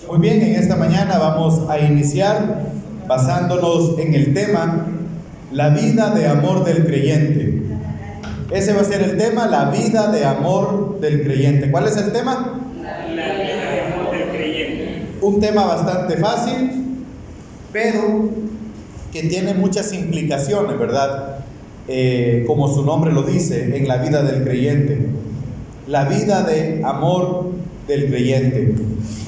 Muy bien, en esta mañana vamos a iniciar basándonos en el tema la vida de amor del creyente. Ese va a ser el tema, la vida de amor del creyente. ¿Cuál es el tema? La vida de amor del creyente. Un tema bastante fácil, pero que tiene muchas implicaciones, ¿verdad? Como su nombre lo dice, en la vida del creyente. La vida de amor del creyente.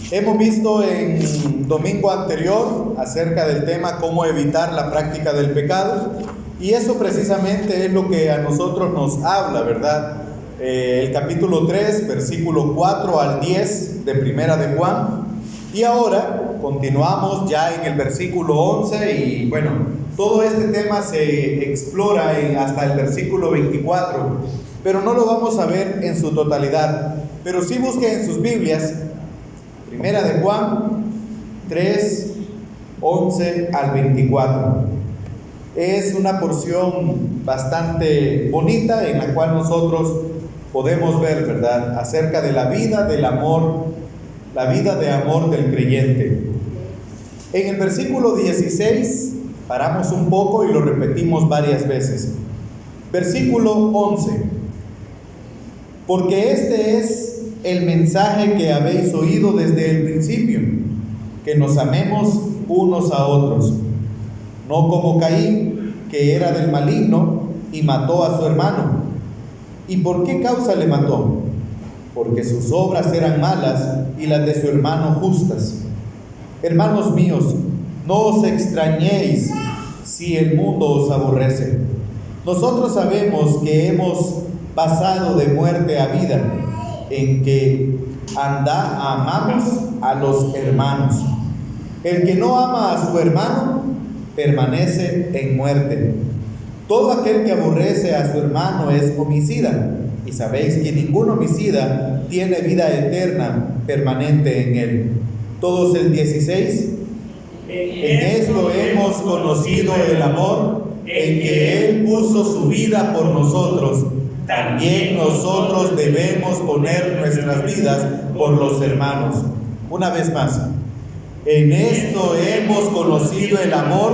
Hemos visto en domingo anterior acerca del tema cómo evitar la práctica del pecado, y eso precisamente es lo que a nosotros nos habla, ¿verdad? El capítulo 3, versículo 4 al 10 de Primera de Juan, y ahora continuamos ya en el versículo 11, y bueno, todo este tema se explora hasta el versículo 24, pero no lo vamos a ver en su totalidad, pero sí busquen en sus Biblias Primera de Juan 3, 11 al 24. Es una porción bastante bonita en la cual nosotros podemos ver, ¿verdad?, acerca de la vida del amor, la vida de amor del creyente. En el versículo 16 paramos un poco y lo repetimos varias veces. Versículo 11. Porque este es el mensaje que habéis oído desde el principio, que nos amemos unos a otros, no como Caín, que era del maligno y mató a su hermano. ¿Y por qué causa le mató? Porque sus obras eran malas y las de su hermano justas. Hermanos míos, no os extrañéis si el mundo os aborrece. Nosotros sabemos que hemos pasado de muerte a vida, en que amamos a los hermanos. El que no ama a su hermano permanece en muerte. Todo aquel que aborrece a su hermano es homicida, y sabéis que ningún homicida tiene vida eterna permanente en él. Todos el 16. En esto hemos conocido el amor, en que Él puso su vida por nosotros. También nosotros debemos poner nuestras vidas por los hermanos. Una vez más. En esto hemos conocido el amor,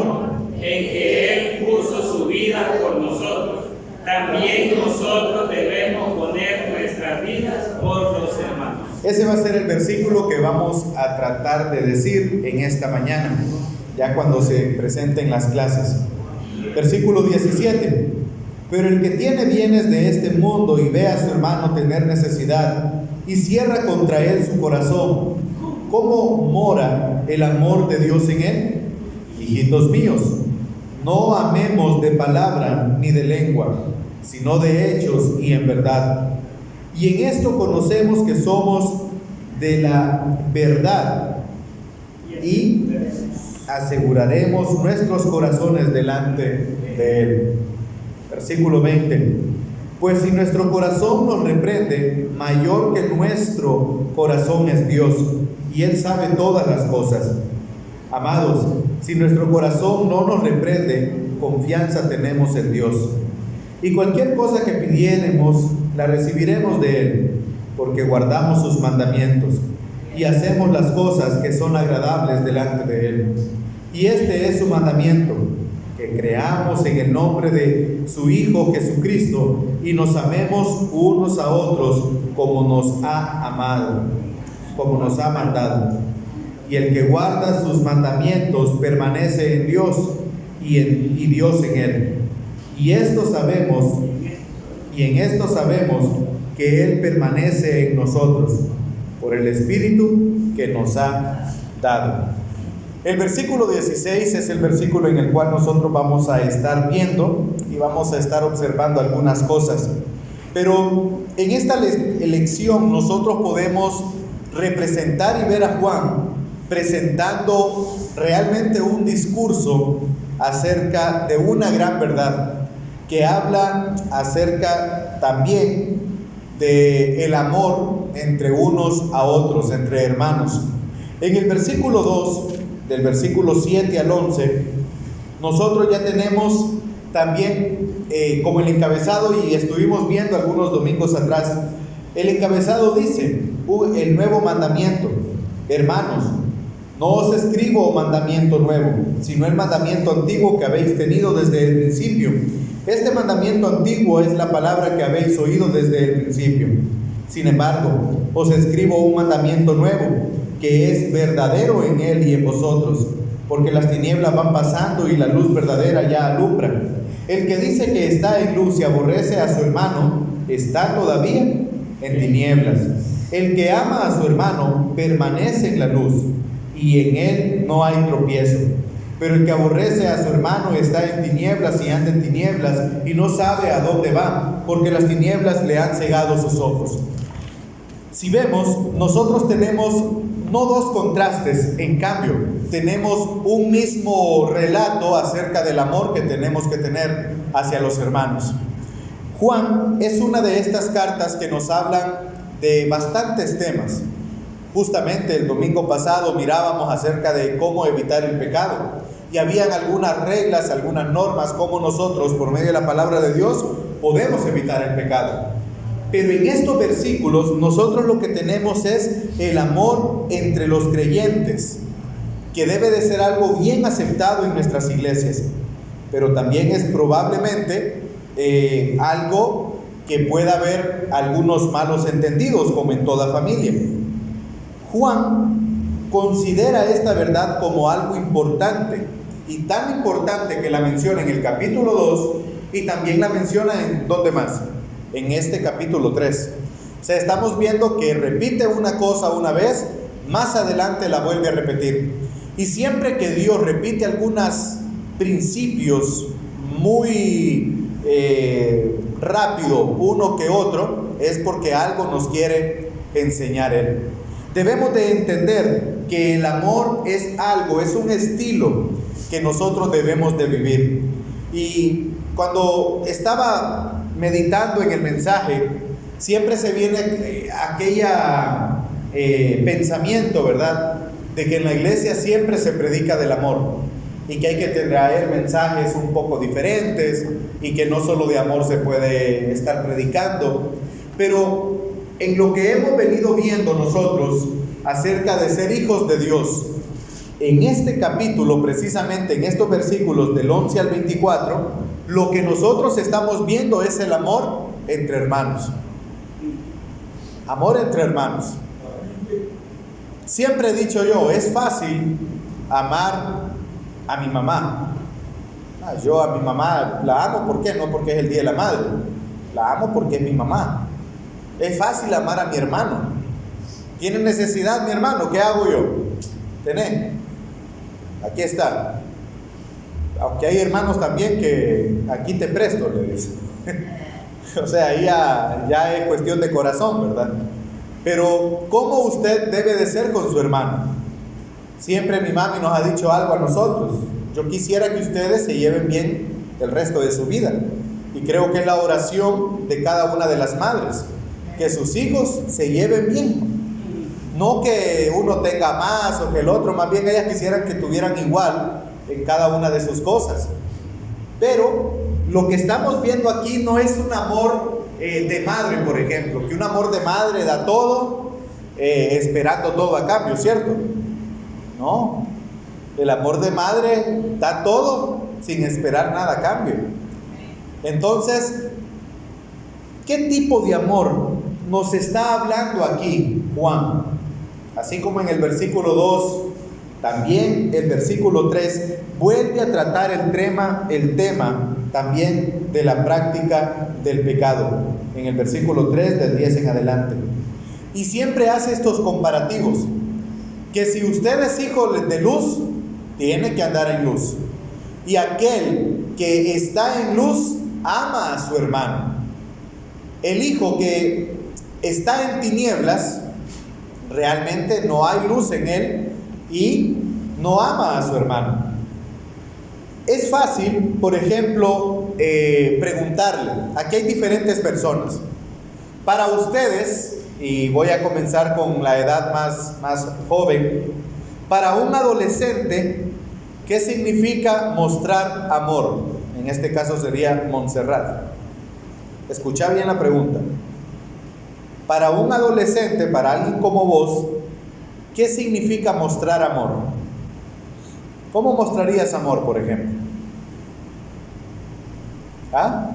en que Él puso su vida por nosotros. También nosotros debemos poner nuestras vidas por los hermanos. Ese va a ser el versículo que vamos a tratar de decir en esta mañana, ya cuando se presenten las clases. Versículo 17. Pero el que tiene bienes de este mundo y ve a su hermano tener necesidad y cierra contra él su corazón, ¿cómo mora el amor de Dios en él? Hijitos míos, no amemos de palabra ni de lengua, sino de hechos y en verdad. Y en esto conocemos que somos de la verdad y aseguraremos nuestros corazones delante de Él. Versículo 20. Pues si nuestro corazón nos reprende, mayor que nuestro corazón es Dios, y Él sabe todas las cosas. Amados, si nuestro corazón no nos reprende, confianza tenemos en Dios. Y cualquier cosa que pidiéremos, la recibiremos de Él, porque guardamos sus mandamientos y hacemos las cosas que son agradables delante de Él. Y este es su mandamiento, que creamos en el nombre de su Hijo Jesucristo y nos amemos unos a otros como nos ha amado, como nos ha mandado. Y el que guarda sus mandamientos permanece en Dios y Dios en él. Y en esto sabemos que Él permanece en nosotros por el Espíritu que nos ha dado. El versículo 16 es el versículo en el cual nosotros vamos a estar viendo y vamos a estar observando algunas cosas. Pero en esta lección nosotros podemos representar y ver a Juan presentando realmente un discurso acerca de una gran verdad que habla acerca también del amor entre unos a otros, entre hermanos. En el versículo 2, del versículo 7 al 11, nosotros ya tenemos también como el encabezado, y estuvimos viendo algunos domingos atrás, el encabezado dice, el nuevo mandamiento: hermanos, No os escribo mandamiento nuevo, sino el mandamiento antiguo que habéis tenido desde el principio. Este mandamiento antiguo es la palabra que habéis oído desde el principio. Sin embargo, os escribo un mandamiento nuevo, que es verdadero en él y en vosotros, porque las tinieblas van pasando y la luz verdadera ya alumbra. El que dice que está en luz y aborrece a su hermano, está todavía en tinieblas. El que ama a su hermano permanece en la luz, y en él no hay tropiezo. Pero el que aborrece a su hermano está en tinieblas y anda en tinieblas y no sabe a dónde va, porque las tinieblas le han cegado sus ojos. Si vemos, nosotros tenemos no dos contrastes, en cambio, tenemos un mismo relato acerca del amor que tenemos que tener hacia los hermanos. Juan es una de estas cartas que nos hablan de bastantes temas. Justamente el domingo pasado mirábamos acerca de cómo evitar el pecado. Y habían algunas reglas, algunas normas, cómo nosotros, por medio de la palabra de Dios, podemos evitar el pecado. Pero en estos versículos, nosotros lo que tenemos es el amor entre los creyentes, que debe de ser algo bien aceptado en nuestras iglesias. Pero también es probablemente algo que pueda haber algunos malos entendidos, como en toda familia. Juan considera esta verdad como algo importante, y tan importante que la menciona en el capítulo 2 y también la menciona en ¿dónde más? En este capítulo 3. O sea, estamos viendo que repite una cosa una vez, más adelante la vuelve a repetir. Y siempre que Dios repite algunos principios muy rápido uno que otro, es porque algo nos quiere enseñar Él. Debemos de entender que el amor es algo, es un estilo que nosotros debemos de vivir. Y cuando estaba meditando en el mensaje, siempre se viene aquella pensamiento, ¿verdad? De que en la iglesia siempre se predica del amor y que hay que traer mensajes un poco diferentes y que no solo de amor se puede estar predicando. Pero en lo que hemos venido viendo nosotros acerca de ser hijos de Dios, en este capítulo, precisamente en estos versículos del 11 al 24, lo que nosotros estamos viendo es el amor entre hermanos. Amor entre hermanos. Siempre he dicho yo, es fácil amar a mi mamá. Yo a mi mamá la amo, ¿por qué? No porque es el Día de la Madre. La amo porque es mi mamá. Es fácil amar a mi hermano. ¿Tiene necesidad mi hermano? ¿Qué hago yo? Tené. Aquí está. Aunque hay hermanos también que aquí te presto, le dicen. O sea, ahí ya es cuestión de corazón, ¿verdad? Pero ¿cómo usted debe de ser con su hermano? Siempre mi mami nos ha dicho algo a nosotros. Yo quisiera que ustedes se lleven bien el resto de su vida. Y creo que es la oración de cada una de las madres, que sus hijos se lleven bien. No que uno tenga más o que el otro, más bien ellas quisieran que tuvieran igual en cada una de sus cosas. Pero lo que estamos viendo aquí no es un amor de madre, por ejemplo, que un amor de madre da todo, esperando todo a cambio, ¿cierto? No, el amor de madre da todo sin esperar nada a cambio. Entonces, ¿qué tipo de amor nos está hablando aquí Juan? Así como en el versículo 2, también el versículo 3 vuelve a tratar el tema también de la práctica del pecado, en el versículo 3 del 10 en adelante. Y siempre hace estos comparativos, que si usted es hijo de luz, tiene que andar en luz. Y aquel que está en luz ama a su hermano. El hijo que está en tinieblas, realmente no hay luz en él y no ama a su hermano. Es fácil, por ejemplo, preguntarle. Aquí hay diferentes personas. Para ustedes, y voy a comenzar con la edad más joven, para un adolescente, ¿qué significa mostrar amor? En este caso sería Montserrat. Escucha bien la pregunta. Para un adolescente, para alguien como vos, ¿qué significa mostrar amor? ¿Cómo mostrarías amor, por ejemplo? ¿Ah?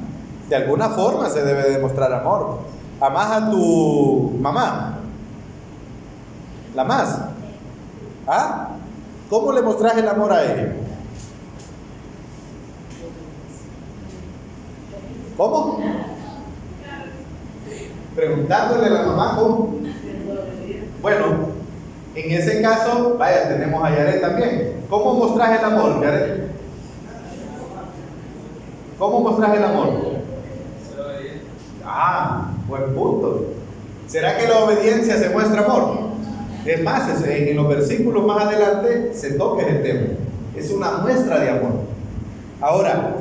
De alguna forma se debe demostrar amor. ¿Amás a tu mamá? ¿La amás? ¿Ah? ¿Cómo le mostrás el amor a ella? ¿Cómo? Preguntándole a la mamá cómo. Bueno, en ese caso, vaya, tenemos a Yaret también. ¿Cómo mostrás el amor, Yaret? ¿Cómo mostrás el amor? Ah, buen punto. ¿Será que la obediencia se muestra amor? Es más, en los versículos más adelante se toca ese tema. Es una muestra de amor. Ahora,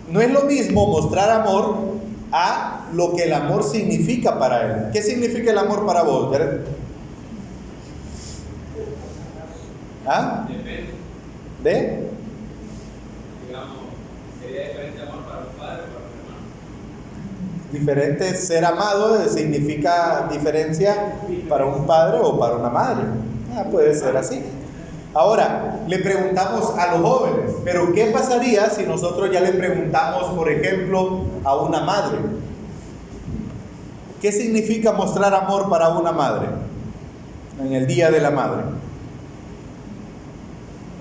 no es lo mismo mostrar amor a lo que el amor significa para él. ¿Qué significa el amor para vos, Jared? ¿Ah? Depende. ¿De? Digamos, sería diferente amor para un padre o para un hermano. Diferente, ser amado significa diferencia para un padre o para una madre. Puede ser así. Ahora, le preguntamos a los jóvenes, pero ¿qué pasaría si nosotros ya le preguntamos, por ejemplo, a una madre? ¿Qué significa mostrar amor para una madre en el Día de la Madre?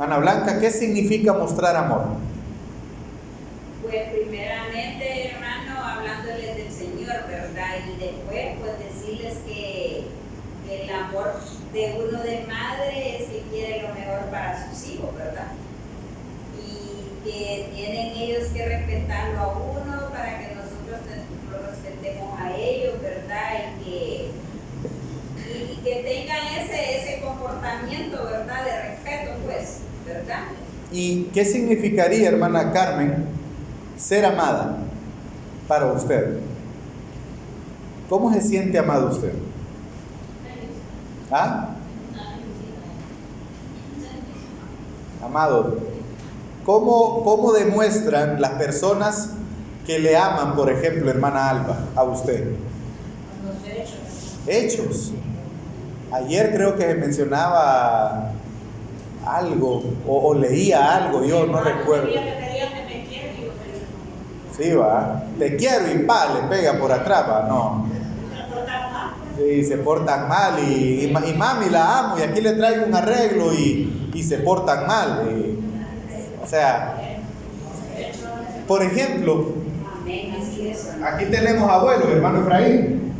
Ana Blanca, ¿qué significa mostrar amor? Pues primeramente, hermano, hablándoles del Señor, ¿verdad? Y después, pues decirles que el amor de uno de madre es que quiere lo mejor para sus hijos, ¿verdad? Y que tienen ellos que respetarlo a uno para que nosotros lo respetemos a ellos, ¿verdad? Y que tengan ese comportamiento, ¿verdad? De respeto, pues, ¿verdad? ¿Y qué significaría, hermana Carmen, ser amada para usted? ¿Cómo se siente amado usted? ¿Ah? Amado, ¿cómo demuestran las personas que le aman, por ejemplo, hermana Alba, a usted? Los hechos. Hechos. Ayer creo que mencionaba algo, o leía algo, yo no recuerdo. Sí, va, te quiero y pa, le pega por atrás, va, no. Sí, se portan mal y mami la amo y aquí le traigo un arreglo y se portan mal. O sea, por ejemplo, aquí tenemos abuelo, hermano Efraín.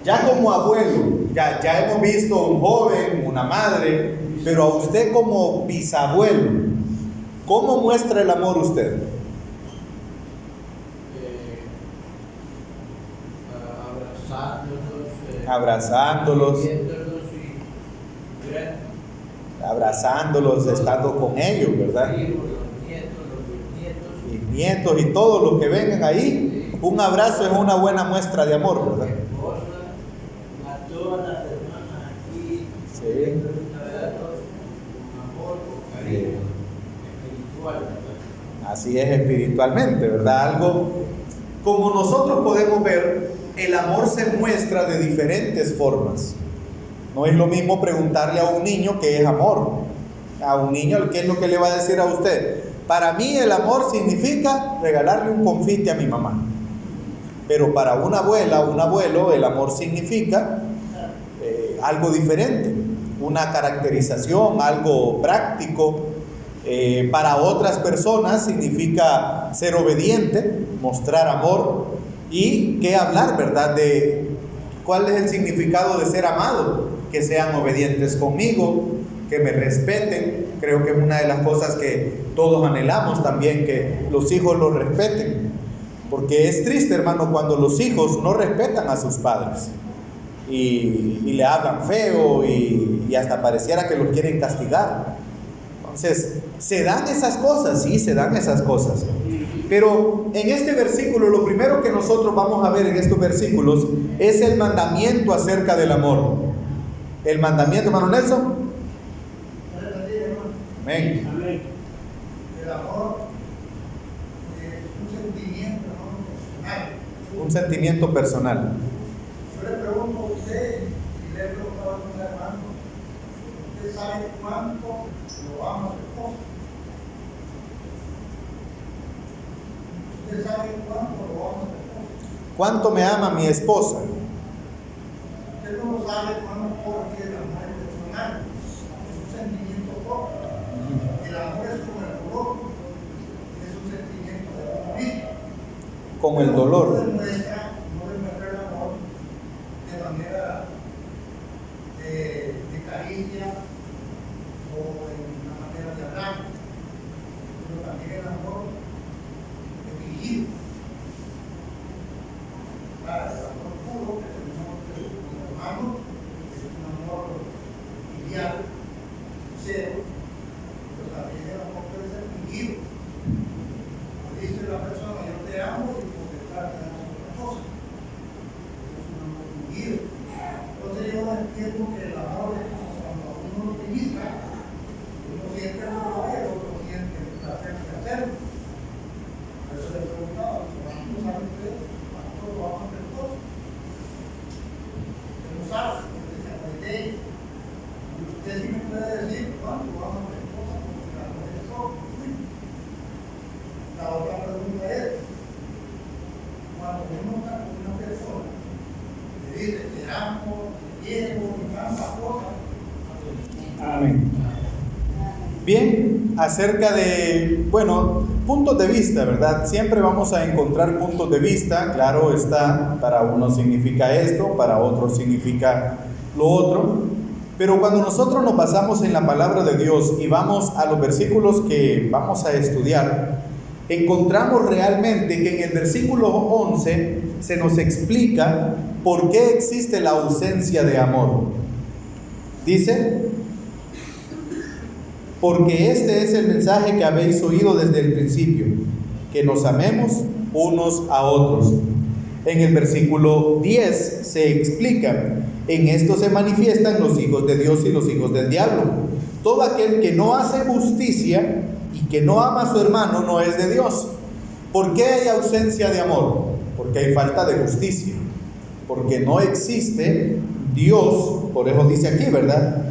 Ya como abuelo, ya hemos visto un joven, una madre, pero a usted como bisabuelo, ¿cómo muestra el amor usted? Abrazándolos, estando con ellos, ¿verdad? Y nietos y todos los que vengan ahí, un abrazo es una buena muestra de amor, ¿verdad? Sí. Así es espiritualmente, ¿verdad? Algo como nosotros podemos ver, el amor se muestra de diferentes formas. No es lo mismo preguntarle a un niño qué es amor. A un niño, ¿qué es lo que le va a decir a usted? Para mí el amor significa regalarle un confite a mi mamá. Pero para una abuela o un abuelo, el amor significa algo diferente, una caracterización, algo práctico. Para otras personas significa ser obediente, mostrar amor y qué hablar, ¿verdad? De cuál es el significado de ser amado, que sean obedientes conmigo, que me respeten. Creo que es una de las cosas que todos anhelamos también, que los hijos los respeten, porque es triste, hermano, cuando los hijos no respetan a sus padres y le hablan feo y hasta pareciera que los quieren castigar. Entonces, se dan esas cosas, sí, se dan esas cosas. Pero en este versículo, lo primero que nosotros vamos a ver en estos versículos es el mandamiento acerca del amor. El mandamiento, hermano Nelson. Amén. El amor es un sentimiento, ¿no? Personal. Un sentimiento personal. Yo le pregunto a usted, si ayer yo estaba con un hermano, usted sabe cuánto lo ama a su esposa. Usted sabe cuánto lo ama a su esposa. ¿Cuánto me ama mi esposa? Usted no lo sabe cuánto porque el amor es personal, es un sentimiento propio. El amor es como el dolor, es un sentimiento de uno mismo. Como el dolor. No demuestra el amor de manera de caricia o en una manera de hablar, pero también el amor de fingido. El amor puro que tenemos como hermanos es un amor filial, sincero, pero también el amor puede ser fingido. Como dice la persona, yo te amo y por detrás te amo otra cosa. Es un amor fingido. Entonces yo entiendo que el amor es como cuando uno lo utiliza, uno siente el dolor y el otro siente el placer de hacerlo. Por eso le preguntaba, ¿cuánto sabe usted? ¿Cuánto lo ama a su esposa? Usted no sabe, porque se puede. Y usted sí me puede decir cuánto lo ama a su esposa, porque la mujer es todo. La otra pregunta es, cuando uno está con una persona, le dice, te amo, te quiero, y tantas cosas. Amén. Bien, acerca de, bueno, puntos de vista, ¿verdad? Siempre vamos a encontrar puntos de vista, claro está, para uno significa esto, para otro significa lo otro, pero cuando nosotros nos basamos en la palabra de Dios y vamos a los versículos que vamos a estudiar, encontramos realmente que en el versículo 11 se nos explica por qué existe la ausencia de amor. Dice: porque este es el mensaje que habéis oído desde el principio, que nos amemos unos a otros. En el versículo 10 se explica: en esto se manifiestan los hijos de Dios y los hijos del diablo. Todo aquel que no hace justicia y que no ama a su hermano no es de Dios. ¿Por qué hay ausencia de amor? Porque hay falta de justicia, porque no existe Dios, por eso dice aquí, ¿verdad?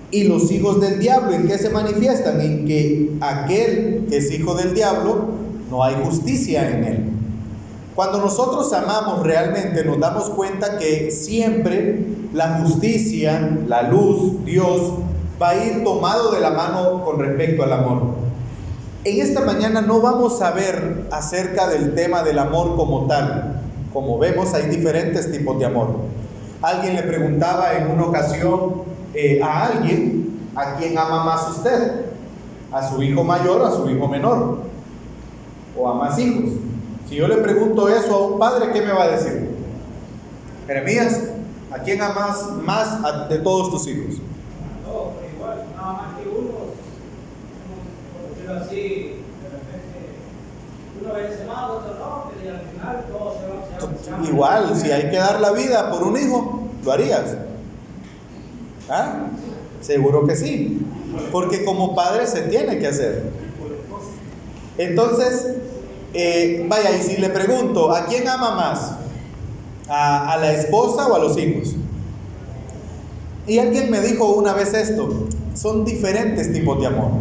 Y los hijos del diablo, ¿en qué se manifiestan? En que aquel que es hijo del diablo, no hay justicia en él. Cuando nosotros amamos realmente, nos damos cuenta que siempre la justicia, la luz, Dios, va a ir tomado de la mano con respecto al amor. En esta mañana no vamos a ver acerca del tema del amor como tal. Como vemos, hay diferentes tipos de amor. Alguien le preguntaba en una ocasión a alguien: ¿a quién ama más usted? ¿A su hijo mayor o a su hijo menor? ¿O a más hijos? Si yo le pregunto eso a un padre, ¿qué me va a decir? Jeremías, ¿a quién amas más de todos tus hijos? No, pero igual, nada más que uno, por decirlo así, de repente, uno vence más, otro no, pero al final todos se van. Igual, si hay que dar la vida por un hijo, ¿lo harías? ¿Ah? Seguro que sí, porque como padre se tiene que hacer. Entonces, vaya, y si le pregunto, ¿a quién ama más? ¿A la esposa o a los hijos? Y alguien me dijo una vez esto: son diferentes tipos de amor.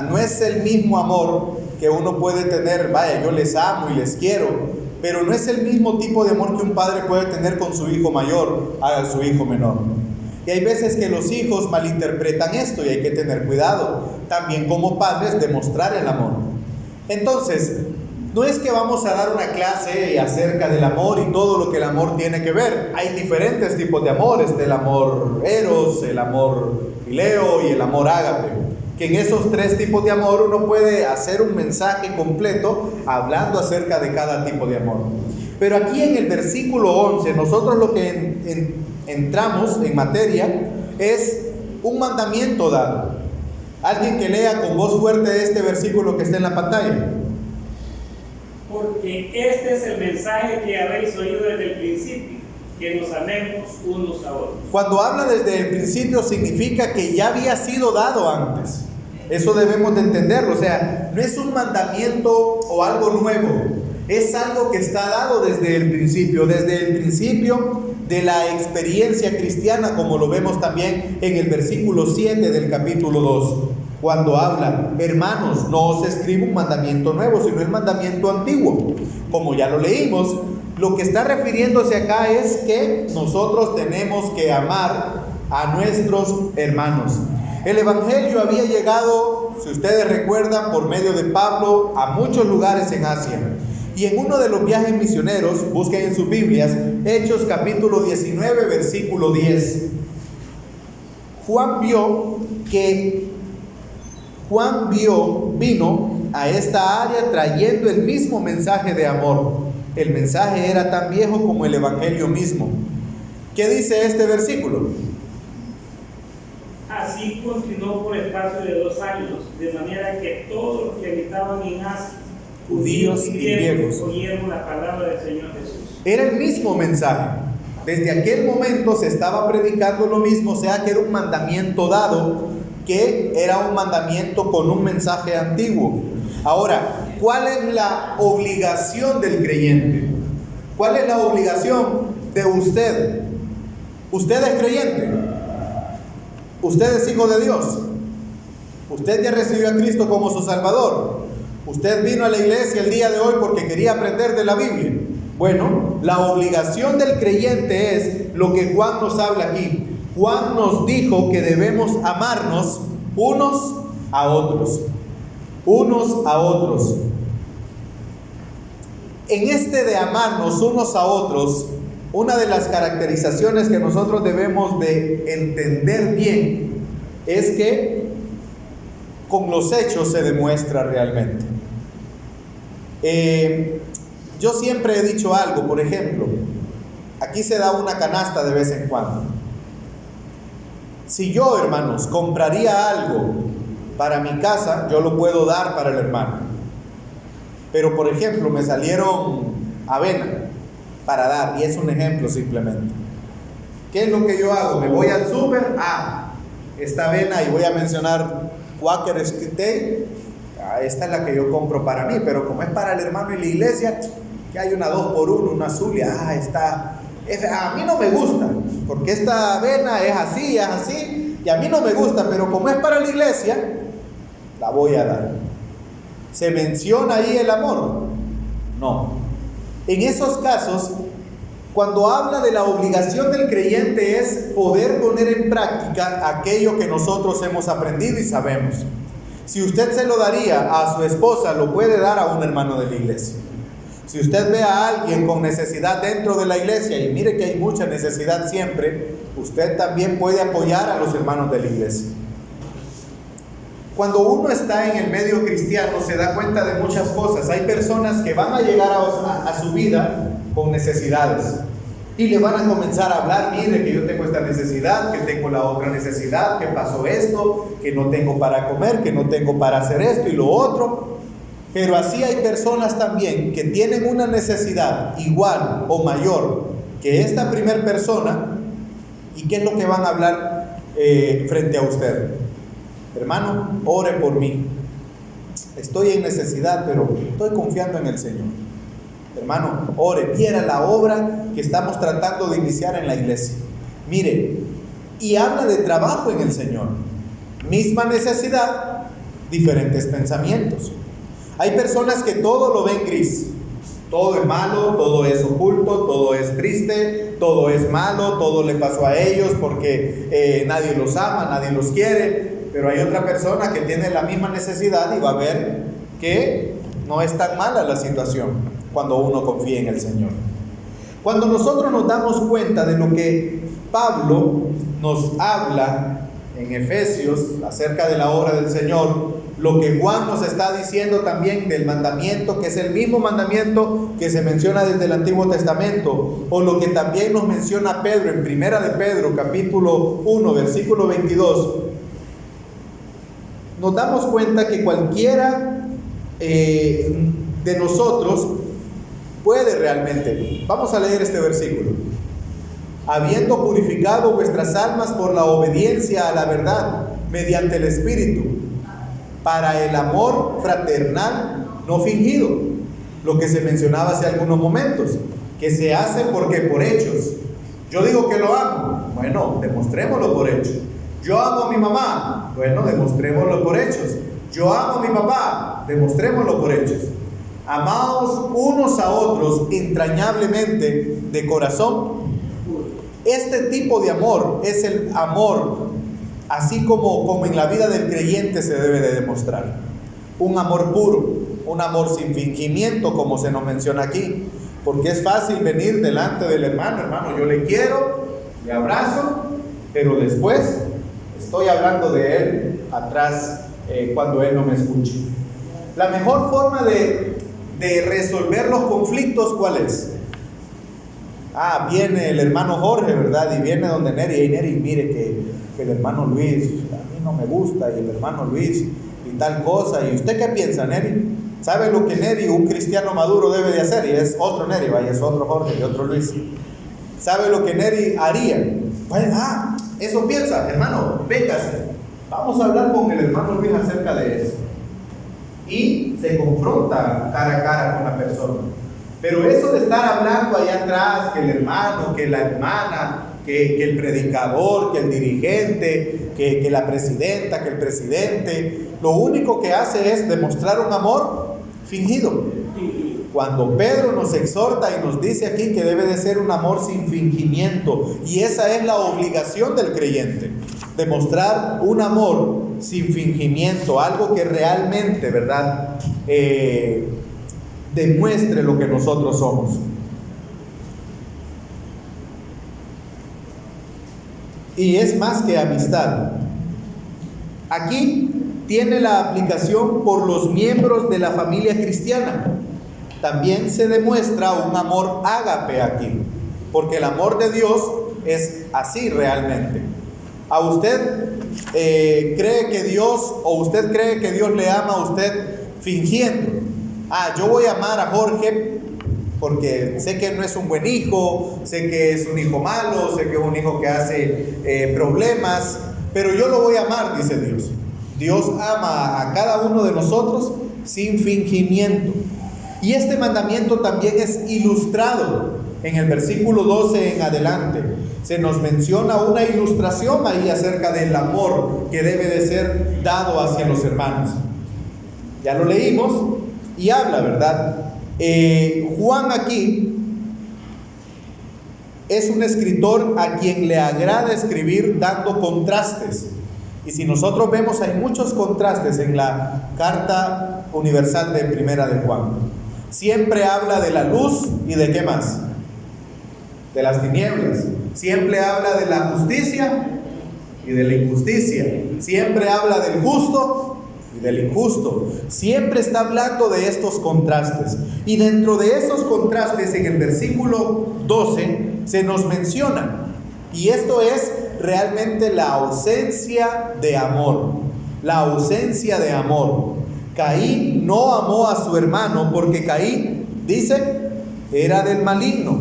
No es el mismo amor que uno puede tener, vaya, yo les amo y les quiero, pero no es el mismo tipo de amor que un padre puede tener con su hijo mayor a su hijo menor. Y hay veces que los hijos malinterpretan esto y hay que tener cuidado también como padres de mostrar el amor. Entonces, no es que vamos a dar una clase acerca del amor y todo lo que el amor tiene que ver. Hay diferentes tipos de amores: el amor eros, el amor fileo y el amor ágape. Que en esos tres tipos de amor uno puede hacer un mensaje completo hablando acerca de cada tipo de amor. Pero aquí en el versículo 11, nosotros lo que entramos en materia es un mandamiento dado. Alguien que lea con voz fuerte este versículo que está en la pantalla. Porque este es el mensaje que habéis oído desde el principio, que nos amemos unos a otros. Cuando habla desde el principio significa que ya había sido dado antes. Eso debemos de entenderlo. O sea, no es un mandamiento o algo nuevo. Es algo que está dado desde el principio de la experiencia cristiana, como lo vemos también en el versículo 7 del capítulo 2, cuando habla: hermanos, no os escribo un mandamiento nuevo, sino el mandamiento antiguo. Como ya lo leímos, lo que está refiriéndose acá es que nosotros tenemos que amar a nuestros hermanos. El evangelio había llegado, si ustedes recuerdan, por medio de Pablo a muchos lugares en Asia. Y en uno de los viajes misioneros, busquen en sus Biblias, Hechos capítulo 19, versículo 10. Vino a esta área trayendo el mismo mensaje de amor. El mensaje era tan viejo como el evangelio mismo. ¿Qué dice este versículo? Así continuó por espacio de 2 años, de manera que todos los que habitaban en Asia, judíos y griegos, oyeron la palabra del Señor Jesús. Era el mismo mensaje. Desde aquel momento se estaba predicando lo mismo, o sea que era un mandamiento dado, que era un mandamiento con un mensaje antiguo. Ahora, ¿cuál es la obligación del creyente? ¿Cuál es la obligación de usted? ¿Usted es creyente? ¿Usted es hijo de Dios? ¿Usted ya recibió a Cristo como su Salvador? ¿Usted vino a la iglesia el día de hoy porque quería aprender de la Biblia? Bueno, la obligación del creyente es lo que Juan nos habla aquí. Juan nos dijo que debemos amarnos unos a otros. Unos a otros. En este de amarnos unos a otros, una de las caracterizaciones que nosotros debemos de entender bien es que con los hechos se demuestra realmente. Yo siempre he dicho algo, por ejemplo, aquí se da una canasta de vez en cuando. Si yo, hermanos, compraría algo para mi casa, yo lo puedo dar para el hermano. Pero, por ejemplo, me salieron avena para dar, y es un ejemplo simplemente. ¿Qué es lo que yo hago? Me voy al súper, esta avena, y voy a mencionar Quaker State, esta es la que yo compro para mí, pero como es para el hermano y la iglesia, que hay una 2x1, una azul, y a mí no me gusta, porque esta avena es así, y a mí no me gusta, pero como es para la iglesia, la voy a dar. ¿Se menciona ahí el amor? No. En esos casos, cuando habla de la obligación del creyente es poder poner en práctica aquello que nosotros hemos aprendido y sabemos. Si usted se lo daría a su esposa, lo puede dar a un hermano de la iglesia. Si usted ve a alguien con necesidad dentro de la iglesia, y mire que hay mucha necesidad siempre, usted también puede apoyar a los hermanos de la iglesia. Cuando uno está en el medio cristiano se da cuenta de muchas cosas. Hay personas que van a llegar a su vida con necesidades y le van a comenzar a hablar: mire que yo tengo esta necesidad, que tengo la otra necesidad, que pasó esto, que no tengo para comer, que no tengo para hacer esto y lo otro. Pero así hay personas también que tienen una necesidad igual o mayor que esta primera persona. ¿Y qué es lo que van a hablar frente a usted? Hermano, ore por mí. Estoy en necesidad, pero estoy confiando en el Señor. Hermano, ore, viera la obra que estamos tratando de iniciar en la iglesia. Mire, y habla de trabajo en el Señor. Misma necesidad, diferentes pensamientos. Hay personas que todo lo ven gris. Todo es malo, todo es oculto, todo es triste, todo es malo, todo le pasó a ellos porque nadie los ama, nadie los quiere. Pero hay otra persona que tiene la misma necesidad y va a ver que no es tan mala la situación cuando uno confía en el Señor. Cuando nosotros nos damos cuenta de lo que Pablo nos habla en Efesios acerca de la obra del Señor, lo que Juan nos está diciendo también del mandamiento, que es el mismo mandamiento que se menciona desde el Antiguo Testamento, o lo que también nos menciona Pedro en Primera de Pedro, capítulo 1, versículo 22, nos damos cuenta que cualquiera de nosotros puede realmente. Vamos a leer este versículo. Habiendo purificado vuestras almas por la obediencia a la verdad, mediante el Espíritu, para el amor fraternal no fingido, lo que se mencionaba hace algunos momentos, que se hace porque por hechos. Yo digo que lo amo, bueno, demostrémoslo por hechos. Yo amo a mi mamá, bueno, demostrémoslo por hechos. Yo amo a mi papá, demostrémoslo por hechos. Amaos unos a otros entrañablemente de corazón. Este tipo de amor es el amor, así como en la vida del creyente se debe de demostrar. Un amor puro, un amor sin fingimiento, como se nos menciona aquí. Porque es fácil venir delante del hermano, yo le quiero, le abrazo, pero después estoy hablando de él atrás cuando él no me escuche. La mejor forma de resolver los conflictos, ¿cuál es? Viene el hermano Jorge, ¿verdad? Y viene donde Neri, y Neri, mire que el hermano Luis, a mí no me gusta, y el hermano Luis, y tal cosa. ¿Y usted qué piensa, Neri? ¿Sabe lo que Neri, un cristiano maduro, debe de hacer? Y es otro Neri, vaya, es otro Jorge y otro Luis. ¿Sabe lo que Neri haría? Bueno, eso piensa, hermano, véngase. Vamos a hablar con el hermano Luis acerca de eso. Y se confronta cara a cara con la persona. Pero eso de estar hablando allá atrás, que el hermano, que la hermana, que el predicador, que el dirigente, que la presidenta, que el presidente, lo único que hace es demostrar un amor fingido. Cuando Pedro nos exhorta y nos dice aquí que debe de ser un amor sin fingimiento, y esa es la obligación del creyente, demostrar un amor sin fingimiento, algo que realmente, ¿verdad?, demuestre lo que nosotros somos. Y es más que amistad. Aquí tiene la aplicación por los miembros de la familia cristiana. También se demuestra un amor ágape aquí, porque el amor de Dios es así realmente. ¿A usted cree que Dios, o usted cree que Dios le ama a usted fingiendo? Yo voy a amar a Jorge porque sé que no es un buen hijo, sé que es un hijo malo, sé que es un hijo que hace problemas, pero yo lo voy a amar, dice Dios. Dios ama a cada uno de nosotros sin fingimiento. Y este mandamiento también es ilustrado en el versículo 12 en adelante. Se nos menciona una ilustración ahí acerca del amor que debe de ser dado hacia los hermanos. Ya lo leímos y habla, ¿verdad? Juan aquí es un escritor a quien le agrada escribir dando contrastes. Y si nosotros vemos, hay muchos contrastes en la carta universal de Primera de Juan. Siempre habla de la luz y de ¿qué más? De las tinieblas. Siempre habla de la justicia y de la injusticia. Siempre habla del justo y del injusto. Siempre está hablando de estos contrastes. Y dentro de esos contrastes, en el versículo 12, se nos menciona. Y esto es realmente la ausencia de amor. La ausencia de amor. Caín no amó a su hermano porque Caín, dice, era del maligno,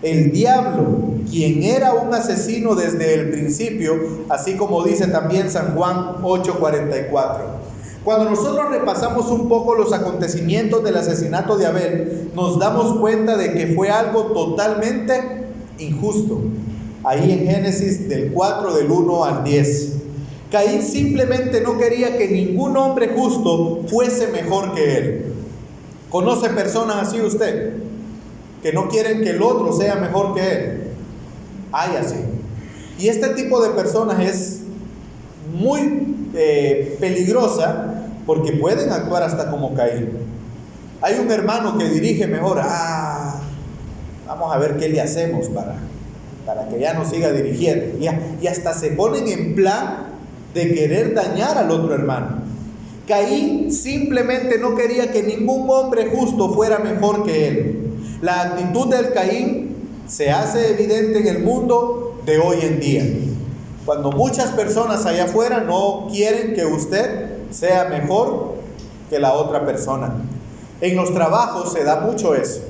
el diablo, quien era un asesino desde el principio, así como dice también San Juan 8:44. Cuando nosotros repasamos un poco los acontecimientos del asesinato de Abel, nos damos cuenta de que fue algo totalmente injusto. Ahí en Génesis del 4, del 1 al 10. Caín simplemente no quería que ningún hombre justo fuese mejor que él. ¿Conoce personas así usted? Que no quieren que el otro sea mejor que él. Hay así. Y este tipo de personas es muy peligrosa porque pueden actuar hasta como Caín. Hay un hermano que dirige mejor. Vamos a ver qué le hacemos para que ya no siga dirigiendo. Y hasta se ponen en plan de querer dañar al otro hermano. Caín simplemente no quería que ningún hombre justo fuera mejor que él. La actitud del Caín se hace evidente en el mundo de hoy en día. Cuando muchas personas allá afuera no quieren que usted sea mejor que la otra persona. En los trabajos se da mucho eso.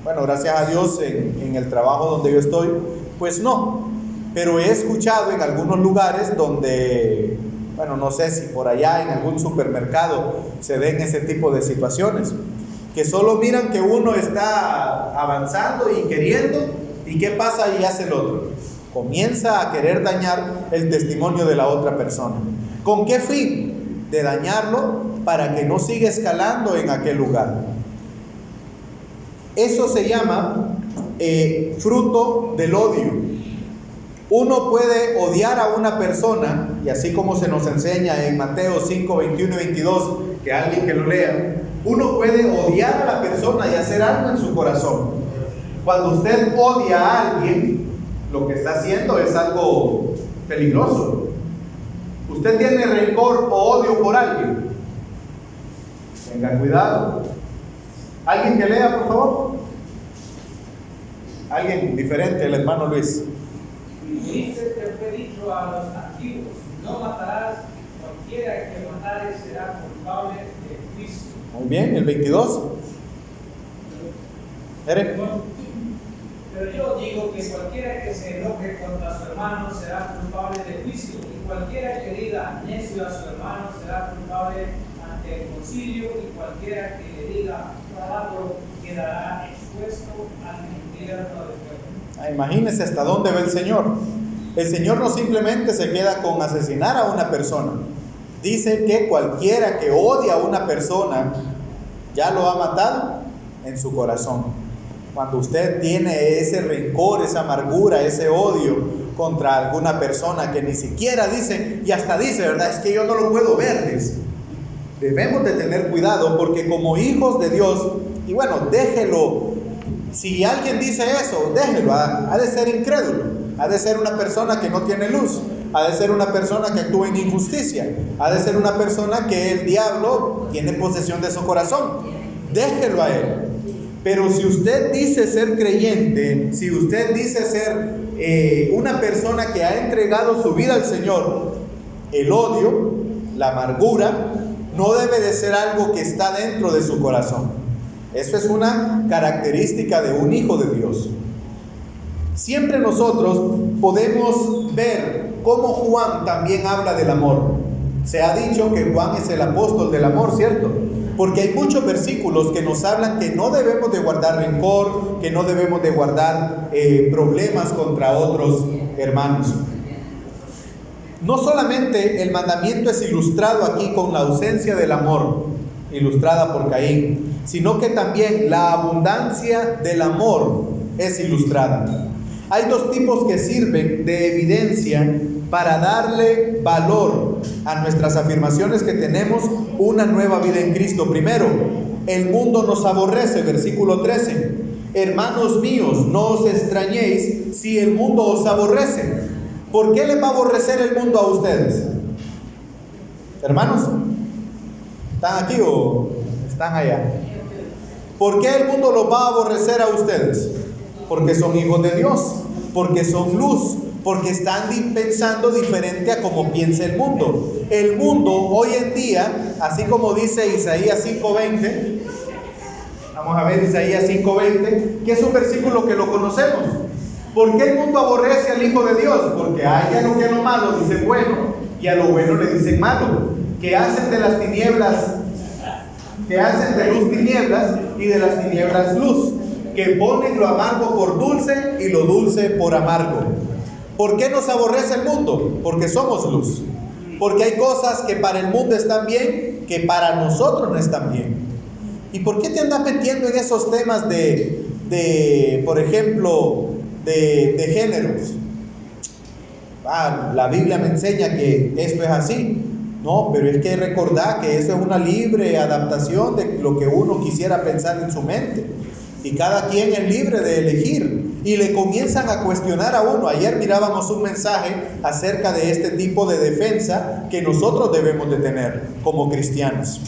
Bueno, gracias a Dios en el trabajo donde yo estoy, pues no. Pero he escuchado en algunos lugares donde, bueno, no sé si por allá en algún supermercado se den ese tipo de situaciones. que solo miran que uno está avanzando y queriendo, y qué pasa y hace el otro. Comienza a querer dañar el testimonio de la otra persona. ¿Con qué fin? De dañarlo para que no siga escalando en aquel lugar. Eso se llama fruto del odio. Uno puede odiar a una persona, y así como se nos enseña en Mateo 5, 21 y 22, que alguien que lo lea, uno puede odiar a la persona y hacer algo en su corazón. Cuando usted odia a alguien, lo que está haciendo es algo peligroso. Usted tiene rencor o odio por alguien, tenga cuidado. ¿Alguien que lea, por favor? Alguien diferente, el hermano Luis. Ulises te fue dicho a los antiguos: no matarás, cualquiera que matare será culpable de juicio. Muy bien, el 22. Eric. Pero yo digo que cualquiera que se enoje contra su hermano será culpable de juicio, y cualquiera que diga necio a su hermano será culpable ante el concilio, y cualquiera que le diga bárbaro quedará expuesto al infierno de fuego. Imagínense hasta dónde va el Señor. El Señor no simplemente se queda con asesinar a una persona. Dice que cualquiera que odia a una persona ya lo ha matado en su corazón. Cuando usted tiene ese rencor, esa amargura, ese odio contra alguna persona que ni siquiera dice, y hasta dice, ¿verdad? Es que yo no lo puedo ver, dice. Debemos de tener cuidado, porque como hijos de Dios, y bueno, déjelo. Si alguien dice eso, déjelo. Ha de ser incrédulo, ha de ser una persona que no tiene luz, ha de ser una persona que actúa en injusticia, ha de ser una persona que el diablo tiene posesión de su corazón. Déjelo a él. Pero si usted dice ser creyente, si usted dice ser una persona que ha entregado su vida al Señor, el odio, la amargura, no debe de ser algo que está dentro de su corazón. Eso es una característica de un hijo de Dios. Siempre nosotros podemos ver cómo Juan también habla del amor. Se ha dicho que Juan es el apóstol del amor, ¿cierto? Porque hay muchos versículos que nos hablan que no debemos de guardar rencor, que no debemos de guardar problemas contra otros hermanos. No solamente el mandamiento es ilustrado aquí con la ausencia del amor, ilustrada por Caín, sino que también la abundancia del amor es ilustrada. Hay dos tipos que sirven de evidencia para darle valor a nuestras afirmaciones que tenemos una nueva vida en Cristo. Primero, el mundo nos aborrece, versículo 13. Hermanos míos, no os extrañéis si el mundo os aborrece. ¿Por qué le va a aborrecer el mundo a ustedes? Hermanos, ¿están aquí o están allá? ¿Por qué el mundo los va a aborrecer a ustedes? Porque son hijos de Dios, porque son luz, porque están pensando diferente a como piensa el mundo. El mundo hoy en día, así como dice Isaías 5:20, vamos a ver Isaías 5:20, que es un versículo que lo conocemos. ¿Por qué el mundo aborrece al Hijo de Dios? Porque hay a lo que a lo malo dicen bueno, y a lo bueno le dicen malo, que hacen de las tinieblas, que hacen de luz tinieblas y de las tinieblas luz, que ponen lo amargo por dulce y lo dulce por amargo. ¿Por qué nos aborrece el mundo? Porque somos luz. Porque hay cosas que para el mundo están bien, que para nosotros no están bien. ¿Y por qué te andas metiendo en esos temas por ejemplo, de géneros? La Biblia me enseña que esto es así. No, pero es que recordar que eso es una libre adaptación de lo que uno quisiera pensar en su mente. Y cada quien es libre de elegir. Y le comienzan a cuestionar a uno. Ayer mirábamos un mensaje acerca de este tipo de defensa que nosotros debemos de tener como cristianos.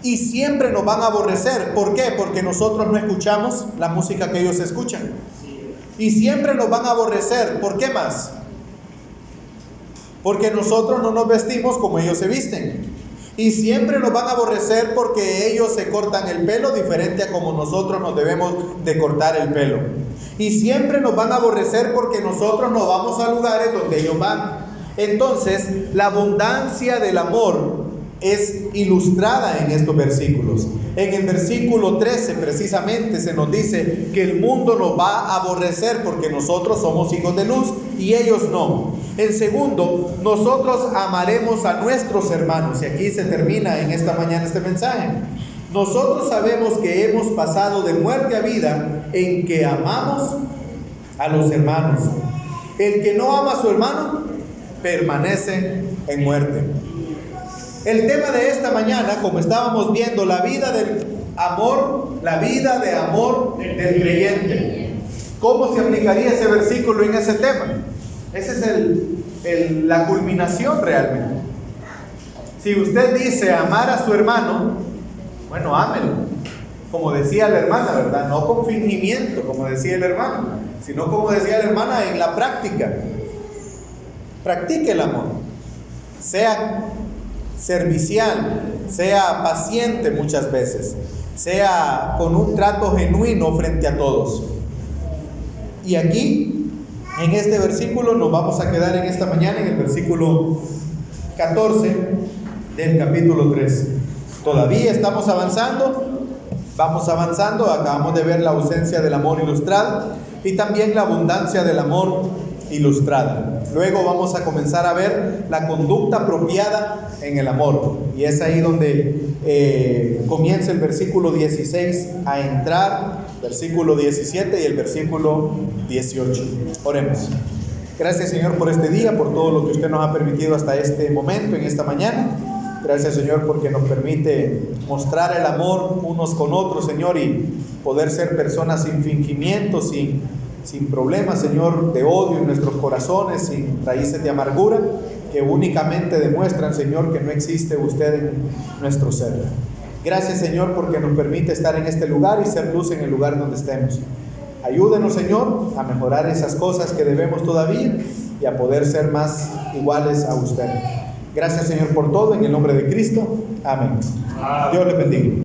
Y siempre nos van a aborrecer. ¿Por qué? Porque nosotros no escuchamos la música que ellos escuchan. Y siempre nos van a aborrecer. ¿Por qué más? Porque nosotros no nos vestimos como ellos se visten. Y siempre nos van a aborrecer porque ellos se cortan el pelo diferente a como nosotros nos debemos de cortar el pelo. Y siempre nos van a aborrecer porque nosotros nos vamos a lugares donde ellos van. Entonces, la abundancia del amor es ilustrada en estos versículos. En el versículo 13 precisamente se nos dice que el mundo nos va a aborrecer porque nosotros somos hijos de luz y ellos no. En segundo, nosotros amaremos a nuestros hermanos, y aquí se termina en esta mañana este mensaje. Nosotros sabemos que hemos pasado de muerte a vida en que amamos a los hermanos. El que no ama a su hermano permanece en muerte. El tema de esta mañana, como estábamos viendo, la vida del amor, la vida de amor del creyente. ¿Cómo se aplicaría ese versículo en ese tema? Esa es la culminación realmente. Si usted dice amar a su hermano, bueno, ámelo, como decía la hermana, ¿verdad? No con fingimiento, como decía el hermano, sino como decía la hermana, en la práctica. Practique el amor. Sea servicial, sea paciente muchas veces, sea con un trato genuino frente a todos. Y aquí, en este versículo, nos vamos a quedar en esta mañana, en el versículo 14 del capítulo 3. Todavía estamos avanzando, vamos avanzando. Acabamos de ver la ausencia del amor ilustrado y también la abundancia del amor ilustrada. Luego vamos a comenzar a ver la conducta apropiada en el amor, y es ahí donde comienza el versículo 16 a entrar, versículo 17 y el versículo 18. Oremos. Gracias, Señor, por este día, por todo lo que usted nos ha permitido hasta este momento, en esta mañana. Gracias, Señor, porque nos permite mostrar el amor unos con otros, Señor, y poder ser personas sin fingimiento, sin problemas, Señor, de odio en nuestros corazones, sin raíces de amargura que únicamente demuestran, Señor, que no existe usted en nuestro ser. Gracias, Señor, porque nos permite estar en este lugar y ser luz en el lugar donde estemos. Ayúdenos, Señor, a mejorar esas cosas que debemos todavía y a poder ser más iguales a usted. Gracias, Señor, por todo, en el nombre de Cristo. Amén. Dios le bendiga.